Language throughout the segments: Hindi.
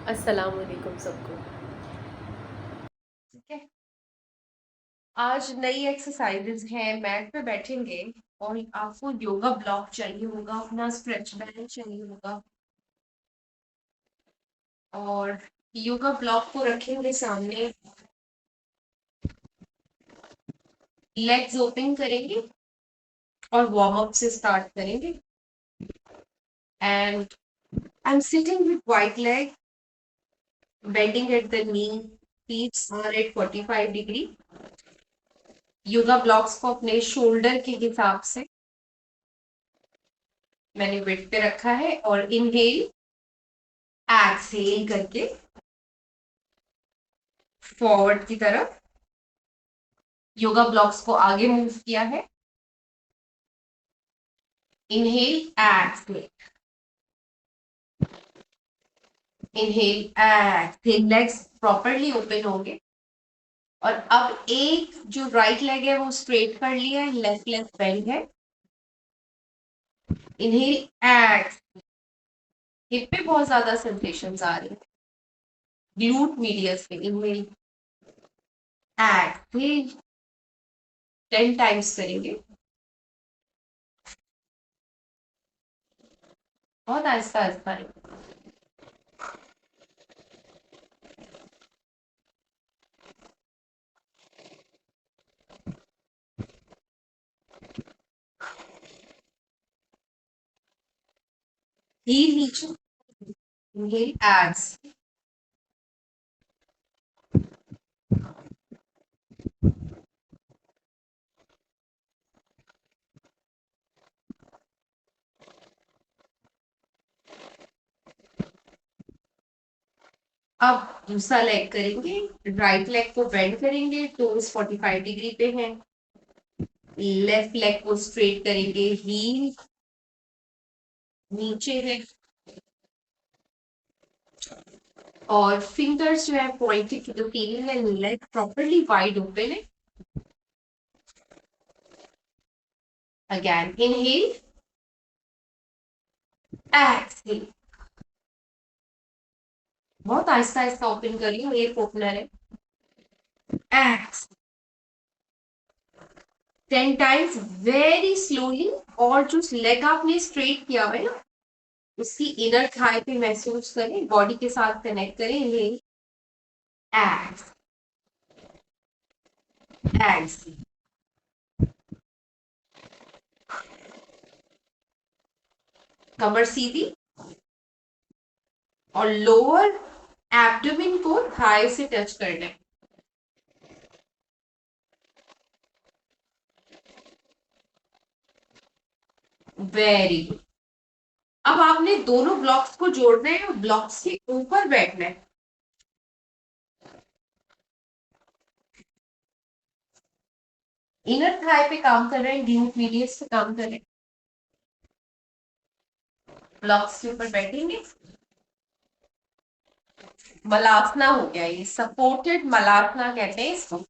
अस्सलाम वालेकुम सबको। ठीक है। आज नई एक्सरसाइजेज हैं, मैट पे बैठेंगे और आपको योगा ब्लॉक चाहिए होगा, अपना स्ट्रेच बैंड चाहिए होगा और योगा ब्लॉक को रखेंगे सामने, लेग्स ओपन करेंगे और वार्म अप से स्टार्ट करेंगे। And I am sitting with white leg, bending at the knee, feet are at 45 degree. Yoga blocks को अपने शोल्डर के हिसाब से मैंने वेट पे रखा है और इनहेल एक्सहेल करके फॉरवर्ड की तरफ योगा ब्लॉक्स को आगे मूव किया है। Inhale exhale, inhale exhale, legs properly open होंगे। और अब एक जो राइट लेग है वो स्ट्रेट कर लिया है, लेफ्ट लेग बेंड है। इनहेल एक्स, हिप पे बहुत ज्यादा सेंसेशंस आ रही है, ग्लूट मीडियस पे। इनहेल एक्सहेल 10 टाइम्स करेंगे, बहुत आहिस्ता आहिस्ता है। हील नीचे, इनहेल एक्स। अब दूसरा लेग करेंगे, राइट लेग को बेंड करेंगे, टोज 45 डिग्री पे हैं। लेफ्ट लेग को स्ट्रेट करेंगे, हील नीचे है और फिंगर्स जो है पॉइंटेड टू द सीलिंग है, लेग प्रॉपरली वाइड ओपन है। अगेन इनहेल एक्सहेल, बहुत आहिस्ता आहिस्ता ओपन कर रही हूँ, एयर ओपनर है। X 10 times very slowly. और जो लेग आपने स्ट्रेट किया हुआ है ना, उसकी इनर थाई पे महसूस करें, बॉडी के साथ कनेक्ट करें। इनहेल एक्स एक्स, कमर सीधी और लोअर एब्डोमेन को थाई से टच करना है। Very good. अब आपने दोनों ब्लॉक्स को जोड़ना है और ब्लॉक्स के ऊपर बैठना है। इनर थाई पे काम कर रहे हैं, ग्लूट मीडियस पे काम कर रहे हैं। ब्लॉक्स के ऊपर बैठेंगे, मलासना हो गया, ये सपोर्टेड मलासना कहते हैं इसको।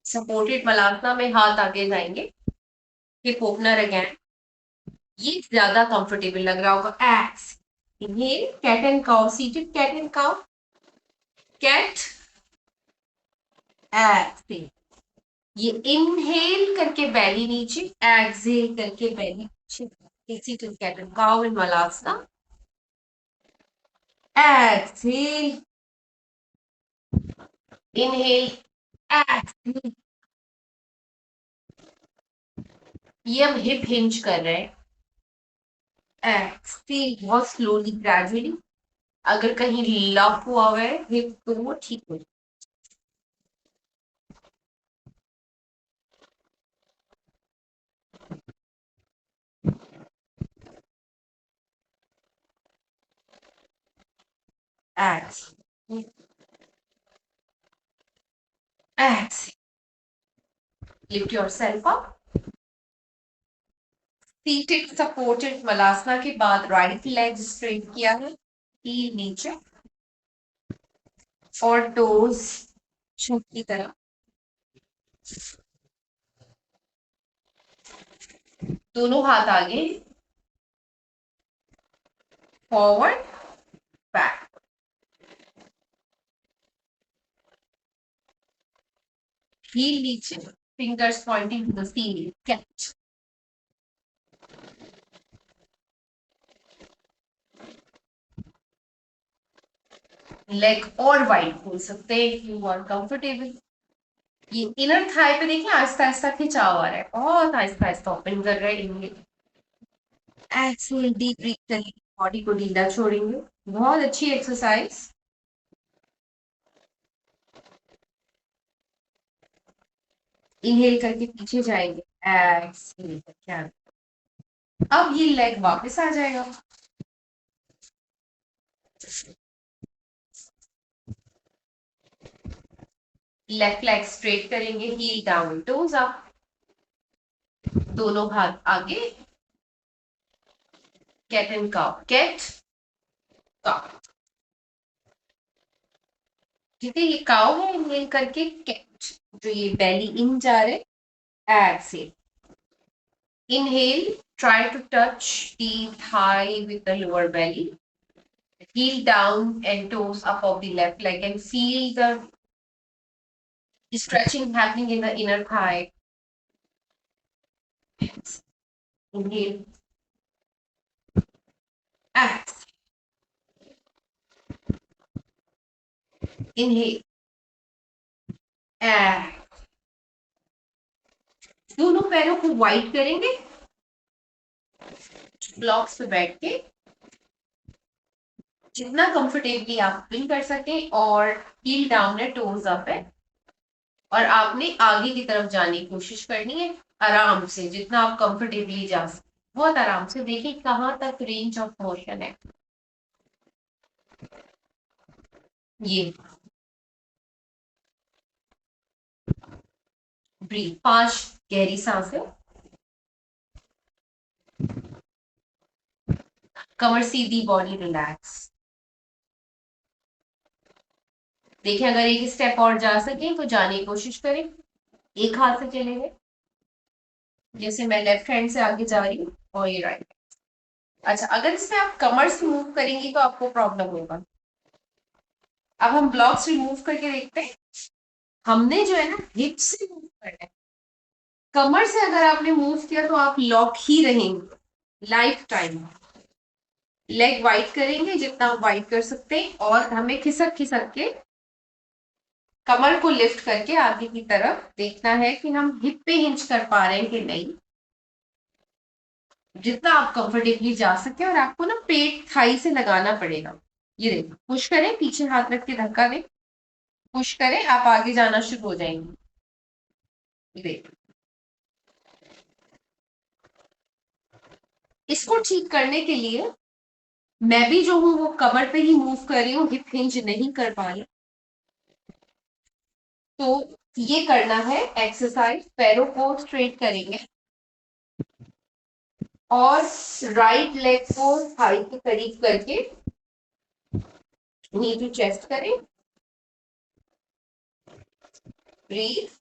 सपोर्टेड मलासना में हाथ आगे जाएंगे, हिप ओपनर अगेन। ये ज्यादा कंफर्टेबल लग रहा होगा। एक्स inhale, cat and cow, seated cat and cow, cat एक्स। ये इनहेल करके बैली नीचे, एक्सहेल करके बैली नीचे, seated cat and cow in Malasana. Exhale, inhale exhale. ये हम हिप हिंज कर रहे हैं। एक्सहेल बहुत स्लोली ग्रेजुअली। अगर कहीं लॉक हुआ हुआ है हिप तो वो ठीक हो जाए। एक्स एक्स, lift yourself up. Seated supported Malasana के बाद राइट लेग स्ट्रेट किया है, हील नीचे और टोज छत की तरफ। दोनों हाथ आगे, फॉरवर्ड heel नीचे, fingers pointing to the ceiling, catch. Leg और वाइड खोल सकते हैं if you are comfortable. ये इनर थाई पे देखिए आहिस्ता आहिस्ता खिंचाव आ रहा है, बहुत आहिस्ता आहिस्ता ओपन कर रहे हैं. एक्सेल, डीप ब्रीथ करेंगे, बॉडी को ढीला छोड़ेंगे. बहुत अच्छी एक्सरसाइज. इनहेल करके पीछे जाएंगे, एक्सेल करके आगे. अब ये लेग वापस आ जाएगा. लेफ्ट लेग स्ट्रेट करेंगे, हील डाउन, टोज अप, दोनों हाथ आगे. Cat and cow, cat cow. ठीक है, ये काउ है. इनहेल करके कैट, जो ये बेली इन जा रहे. Exhale, inhale, try to touch the thigh with the lower belly. Heel down and toes up of the left leg and feel the stretching happening in the inner thigh. Inhale. Exhale. Inhale. Exhale. दोनों पैरों को वाइड करेंगे, ब्लॉक्स पे बैठ के जितना कंफर्टेबली आप फील कर सके. और हील डाउन है, टोज अप है, और आपने आगे की तरफ जाने की कोशिश करनी है आराम से, जितना आप कंफर्टेबली जा सकते. बहुत आराम से. देखिए कहां तक रेंज ऑफ मोशन है. ये ब्रीथ, 5 गहरी सांसें. कमर सीधी, बॉडी रिलैक्स. देखिए अगर एक स्टेप और जा सके तो जाने की कोशिश करें. एक हाथ से चलेंगे, जैसे मैं लेफ्ट हैंड से आगे जा रही हूँ और ये राइट. अच्छा, अगर इसमें आप कमर से मूव करेंगी तो आपको प्रॉब्लम होगा. अब हम ब्लॉक्स रिमूव करके देखते हैं. हमने जो है ना हिप से मूव करना है. कमर से अगर आपने मूव किया तो आप लॉक ही रहेंगे लाइफ टाइम. लेग वाइड करेंगे जितना आप वाइड कर सकते हैं, और हमें खिसक खिसक के कमर को लिफ्ट करके आगे की तरफ देखना है कि हम हिप पे हिंच कर पा रहे हैं कि नहीं. जितना आप कंफर्टेबली जा सके. और आपको ना पेट थाई से लगाना पड़ेगा. ये देखो, पुश करें, पीछे हाथ रख के धक्का दें, पुश करें, आप आगे जाना शुरू हो जाएंगे. ये देखो. इसको ठीक करने के लिए मैं भी जो हूं वो कमर पे ही मूव कर रही हूँ, हिप हिंज नहीं कर पा रही. तो ये करना है एक्सरसाइज. पैरों को स्ट्रेट करेंगे और राइट लेग को थाई के करीब करके नी टू चेस्ट करें. ब्रीथ.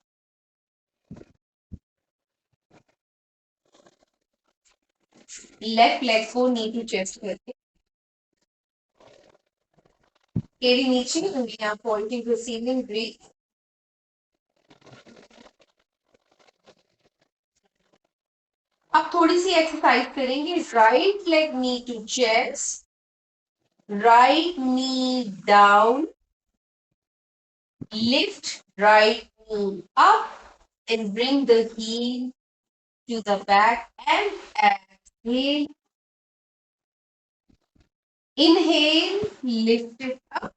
लेफ्ट लेग को नी टू चेस्ट करके केरी नीचे, उंगलियां पॉइंटिंग टू सीलिंग. ब्रीथ. अब थोड़ी सी एक्सरसाइज करेंगे. Right leg knee to chest, right knee down, lift right knee up and bring the heel to the back and exhale. Inhale, lift it up,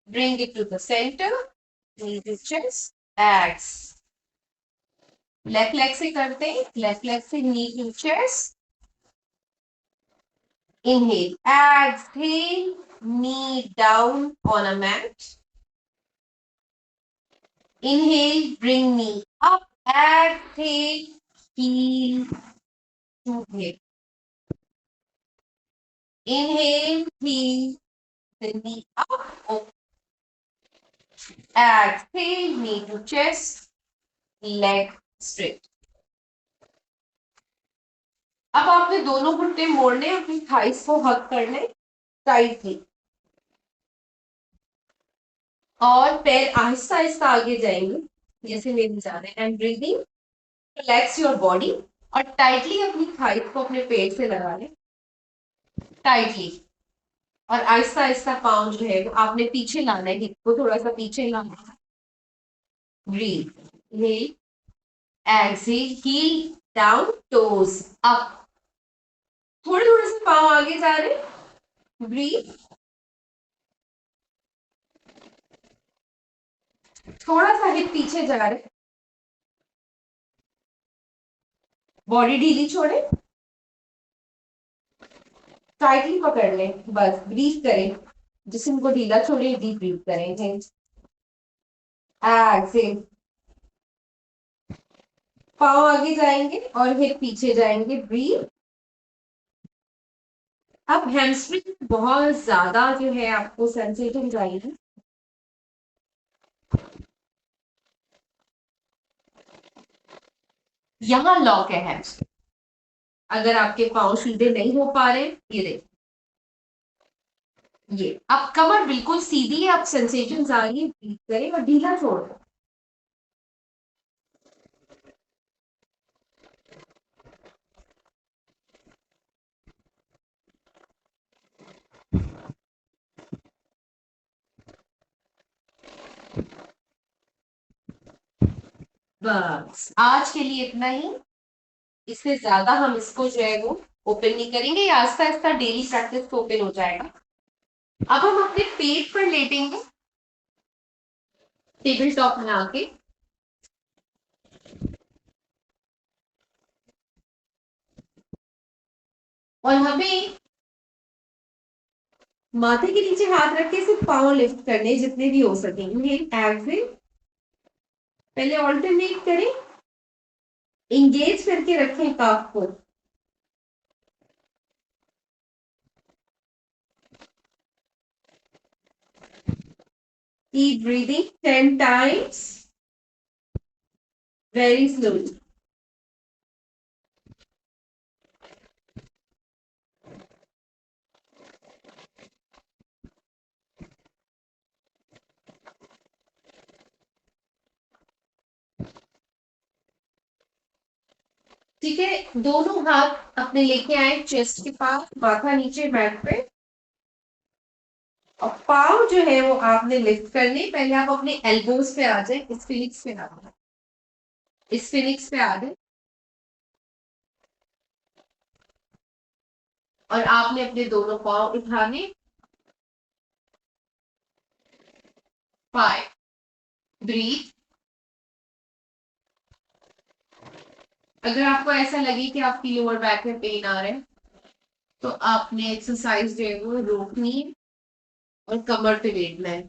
bring it to the center, knee to chest, exhale. Left leg से करते हैं, लेफ्ट लेग से knee to chest. Inhale, exhale, knee down on a mat. Inhale, bring knee up, exhale, heel to hip. Inhale, heel, the knee up, open. Exhale, knee to chest, leg straight. अब आपने दोनों घुटने मोड़ने, अपनी थाइस को हक करने टाइटली. और पैर आहिस्ता आहिस्ता आगे जाएंगे जैसे मेरे जा रहे हैं। And breathing, relax your body और टाइटली अपनी थाइस को अपने पेट से लगा लें, टाइटली। और आहिस्ता आहिस्ता पाँव जो है वो आपने पीछे लाना है, हिप को थोड़ा सा पीछे लाना है। Breathe, inhale, exhale, heel down, toes up। थोड़े थोड़े से पाँव आगे जा रहे हैं। ब्रीथ, थोड़ा सा हिप पीछे जा रहे हैं। बॉडी ढीली छोड़े, टाइटली पकड़ लें, बस ब्रीथ करें। जिस्म को ढीला छोड़े, डीप ब्रीथ करें। एक्सेल, पाँव आगे जाएंगे और हिप पीछे जाएंगे। ब्रीथ। अब हैमस्ट्रिंग बहुत ज्यादा जो है आपको सेंसिटिव जाएगी। यहां लॉक है हैमस्ट्रिंग। अगर आपके पाँव सीधे नहीं हो पा रहे, ये देखिए, ये अब कमर बिल्कुल सीधी है। आप सेंसेशन आ रही है, ब्रीथ करें और ढीला छोड़ दो। बस आज के लिए इतना ही। इससे ज्यादा हम इसको जो है वो ओपन नहीं करेंगे। ये आस्ता आस्ता डेली प्रैक्टिस को ओपन हो जाएगा। अब हम अपने पेट पर लेटेंगे टेबल टॉप में आके। और हमें माथे के नीचे हाथ रख के सिर्फ पाँव लिफ्ट करने जितने भी हो सके। एक्सिल, पहले ऑल्टरनेट करें, इंगेज करके रखें काफ को। Keep breathing 10 times, very slowly. ठीक है, दोनों हाथ अपने लेके आए चेस्ट के पास, माथा नीचे बैक पे। और पाँव जो है वो आपने लिफ्ट करने। पहले आप अपने एल्बोज पे आ जाए, इस फिनिक्स पे आ जाए, इस फिनिक्स पे आ जाए। और आपने अपने दोनों पाँव उठाने। 5, ब्रीथ। अगर आपको ऐसा लगे कि आपकी लोअर बैक में पेन आ रहा है, तो आपने एक्सरसाइज जो है वो रोकनी है और कमर पे लेटना है।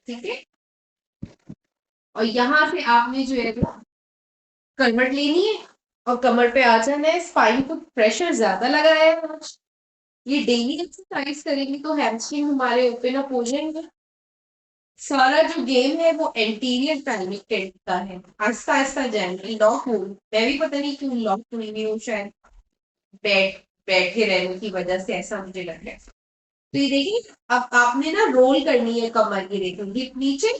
ठीक है, और यहां से आपने जो है वो कमर लेनी है और कमर पे आ जाना है। स्पाइन को प्रेशर ज्यादा लगाया है आज। ये डेली एक्सरसाइज करेंगे तो हैमस्ट्रिंग हमारे ओपन अप हो जाएंगे। सारा जो गेम है वो एंटीरियर पैल्विक टिल्ट का है। आहिस्ता आहिस्ता जाएंगे, लॉक हो। मैं भी पता नहीं क्यों लॉक हुई नहीं हूँ, शायद बैठे रहने की वजह से ऐसा मुझे लग रहा है। तो ये देखिए, अब आपने ना रोल करनी है कमर की। देखिए, हिप नीचे,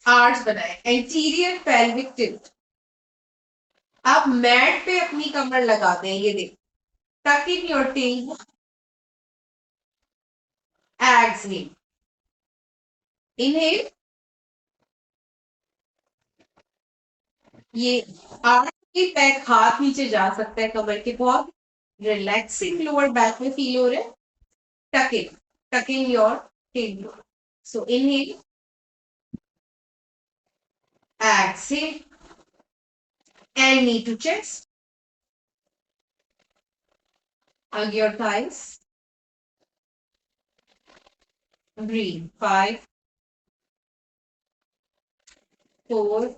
आर्च बनाए, एंटीरियर पेल्विक टिल्ट। आप मैट पे अपनी कमर लगाते हैं, ये देखिए, tuck in your tail, exhale, inhale. ये आर्च की बैक, हाथ नीचे जा सकता है कमर के, बहुत रिलैक्सिंग लोअर बैक में फील हो रहा है। Tuck in, tuck in your tail. So inhale, exhale, and knee to chest. Hug your thighs. Breathe. 5, 4.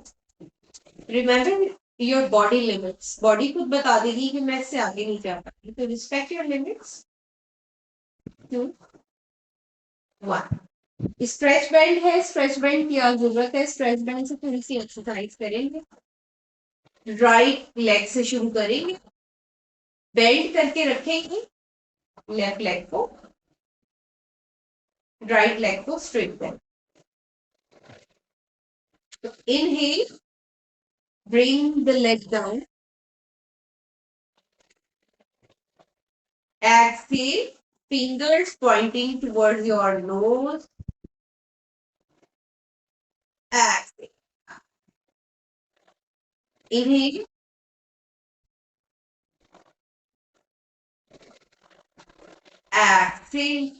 Remember your body limits. Body खुद बता देगी कि मैं इससे आगे नहीं जा पाती, तो respect your limits. 2, 1. Stretch band है, स्ट्रेच बैंड की जरूरत है, स्ट्रेच बैंड से थोड़ी सी एक्सरसाइज करेंगे। राइट लेग से शुरू करेंगे, बेंड करके रखेंगे लेफ्ट लेग को, राइट लेग को स्ट्रेट करें। तो inhale, bring the leg down, exhale, fingers pointing towards your nose, exhale, inhale, exhale,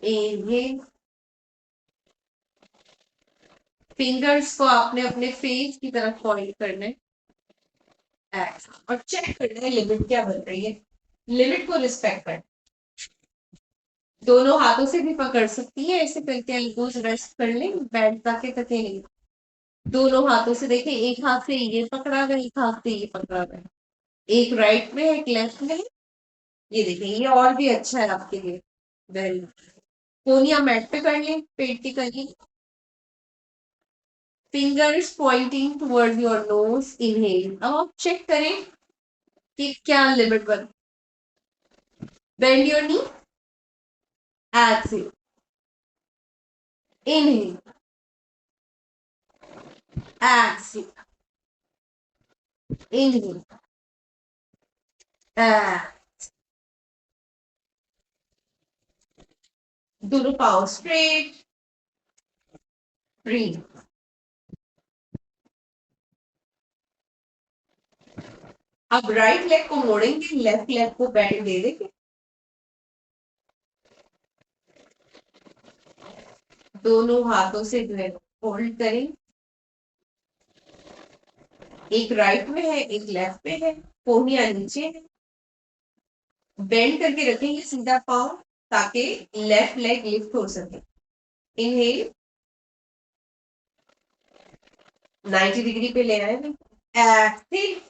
inhale। Fingers को आपने अपने फेस की तरफ पॉइंट करना है, और चेक करना है लिमिट क्या बन रही है, लिमिट को रिस्पेक्ट करना। दोनों हाथों से भी पकड़ सकती है, ऐसे करके एल्बोज रेस्ट कर लें, बैठ ताके तके नहीं। दोनों हाथों से देखें, एक हाथ से ये पकड़ा हुआ है, एक हाथ से ये पकड़ा हुआ है, एक राइट में है, एक लेफ्ट में है। ये देखें, ये और भी अच्छा है आपके लिए। वेरी, कोनिया मैट पे कर लें, पेट की कर लें। Fingers pointing towards your nose, inhale. अब आप चेक करें कि क्या लिमिट बन। Bend your knee, exhale, inhale, exhale, inhale, दोनों पाँव स्ट्रेट, ब्रीथ। अब राइट लेग को मोड़ेंगे, लेफ्ट लेग को बेंड दे देंगे। दोनों हाथों से जो है होल्ड करें, एक राइट में है, एक लेफ्ट में है, कोहनिया नीचे है। बेंड करके रखेंगे सीधा पाँव, ताकि लेफ्ट लेग लिफ्ट हो सके। इनहेल, 90 डिग्री पे ले आए। Exhale,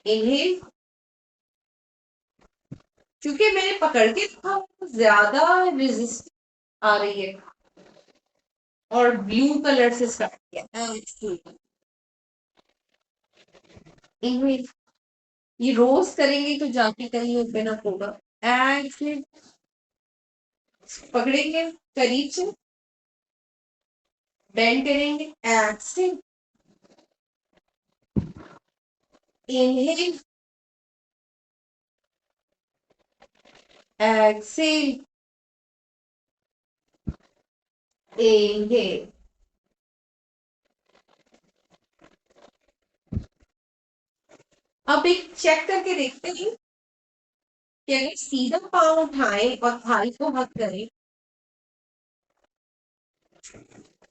inhale. क्योंकि मैंने पकड़ के रखा, ज्यादा रेजिस्ट आ रही है, और ब्लू कलर से स्टार्ट किया। इनहेल, ये रोज करेंगे तो जाके कहीं ओपन अप होगा। एक्सेल, पकड़ेंगे करीब से, बेंड करेंगे। Exhale, inhale, exhale, inhale. अब एक चेक करके देखते हैं कि अगर सीधा पाँव उठाएं और थाई को हक करें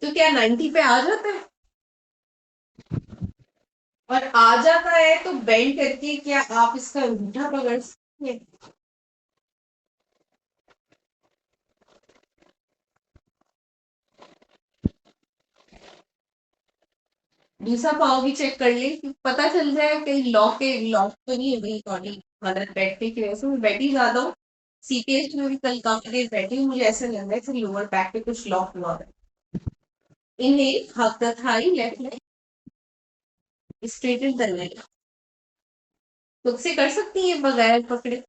तो क्या 90 पे आ जाता है? और आ जाता है तो बेंड करके क्या आप इसका अंगूठा पकड़ सकते हैं? दूसरा पाँव भी चेक कर ले, पता चल जाए कहीं लॉक तो नहीं है मेरी बॉडी हालत बैठने की वजह से। मैं बैठी ज्यादा हूँ, सीपीएस में भी कल काफी देर बैठी हूँ, मुझे ऐसा लग रहा है कि लोअर बैक पे कुछ लॉक हुआ है। Inhale, hug the thigh, left leg straighten the leg. खुद से कर सकती है बगैर पकड़े,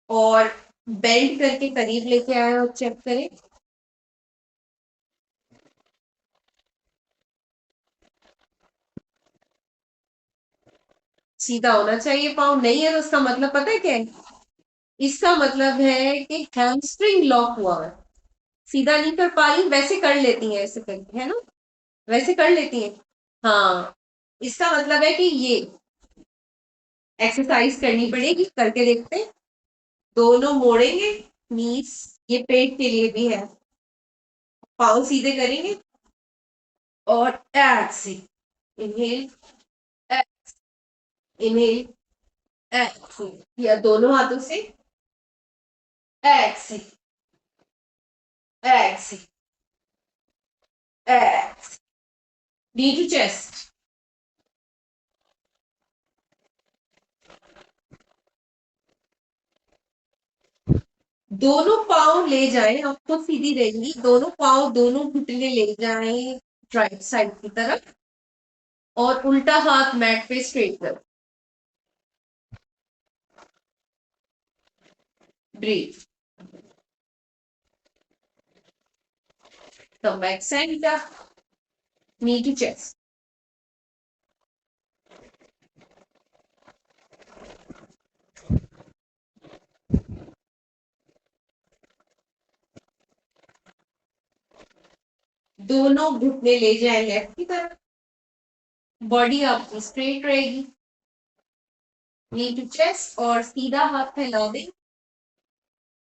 और बेल्ट करके करीब लेके आए और चेक करें। सीधा होना चाहिए पाँव, नहीं है तो उसका मतलब पता है क्या है? इसका मतलब है कि हैमस्ट्रिंग लॉक हुआ है, सीधा नहीं कर पा रही, वैसे कर लेती है ऐसे करके, है ना, वैसे कर लेती है। हाँ, इसका मतलब है कि ये एक्सरसाइज करनी पड़ेगी, करके देखते हैं। दोनों मोड़ेंगे, नीस, ये पेट के लिए भी है। पाँव सीधे करेंगे और एक्सेल, इनहेल, इनहेल, एक्सेल, या दोनों हाथों से Excel, exhale, exhale, knee to chest. दोनों पाँव ले जाएं, आपको सीधी रहेंगी, दोनों पाँव दोनों घुटने ले जाएं राइट साइड की तरफ और उल्टा हाथ मैट पे स्ट्रेट करो। Breathe. Come back center, knee to chest. दोनों घुटने ले जाए लेफ्ट की तरफ, बॉडी आपकी स्ट्रेट रहेगी, नी टू चेस्ट और सीधा हाथ फैला दें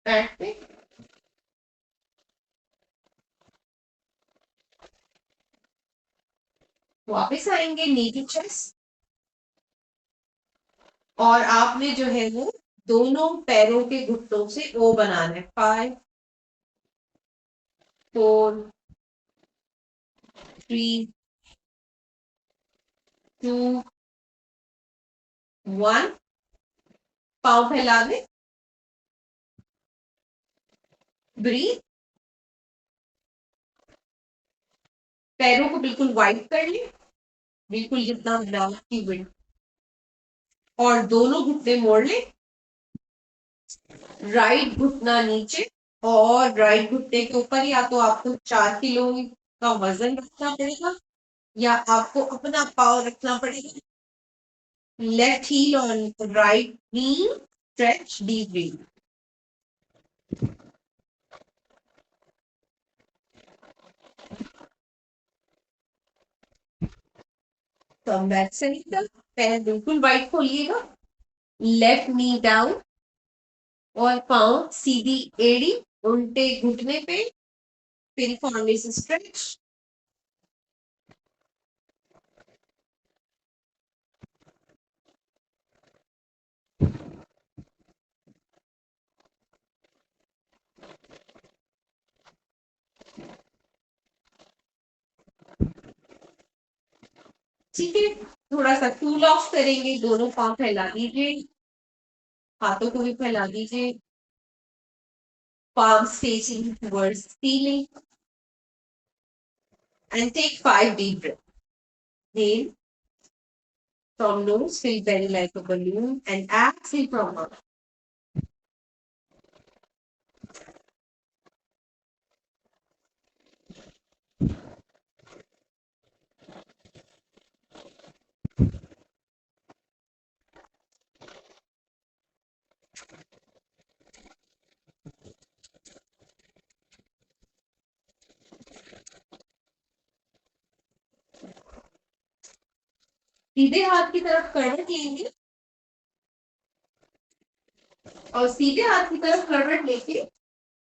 पैट पे। वापस आएंगे नी टू चेस्ट और आपने जो है वो दोनों पैरों के घुटनों से ओ बनाना है। 5 4 3 2 1। पाँव फैला दें, ब्रीथ। पैरों को बिल्कुल वाइड कर लें, बिल्कुल जितना बनाना की विंड, और दोनों घुटने मोड़ लें, राइट घुटना नीचे और राइट घुटने के ऊपर या तो आपको 4 किलो का वजन रखना पड़ेगा या आपको अपना पाव रखना पड़ेगा। Left heel on right knee, stretch deep breath. Come back से निकल, पैर बिल्कुल वाइड खोलिएगा, लेफ्ट नी डाउन और पाँव सीधी एड़ी उल्टे घुटने पे, फिर फाउंडेशन स्ट्रेच। ठीक है, थोड़ा सा कूल ऑफ करेंगे, दोनों पाँव फैला दीजिए, हाथों को भी फैला दीजिए, palms facing towards ceiling, and take 5 deep breaths. Inhale from nose, fill belly like a balloon, and exhale from mouth. सीधे हाथ की तरफ करवट लेंगे और सीधे हाथ की तरफ करवट लेके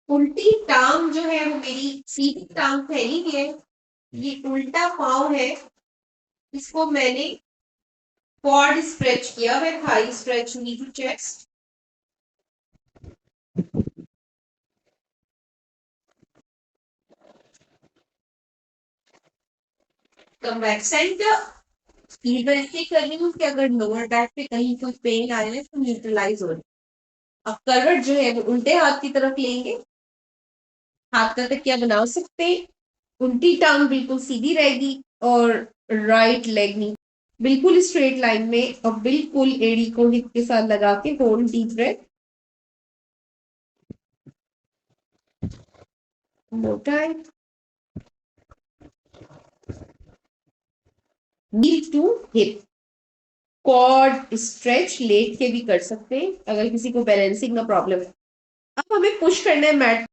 उल्टी टांग जो है वो मेरी सीधी टांग फैली हुई है, ये उल्टा पाँव है, इसको मैंने क्वाड स्ट्रेच किया है, thigh stretch, knee to chest. Come back centre, इसलिए कर रही हूँ कि अगर लोअर बैक पे कहीं कोई पेन आए ना तो न्यूट्रलाइज हो रहा है। अब करवट जो है वो उल्टे हाथ की तरफ लेंगे, हाथ का तकिया बना सकते हैं, उल्टी टांग बिल्कुल सीधी रहेगी और राइट लेग नी बिल्कुल स्ट्रेट लाइन में, और बिल्कुल एड़ी को हिप के साथ लगा के hold deep breath. More time. Knee to hip, quad stretch लेट के भी कर सकते हैं अगर किसी को बैलेंसिंग का प्रॉब्लम है। अब हमें पुश करना है मैट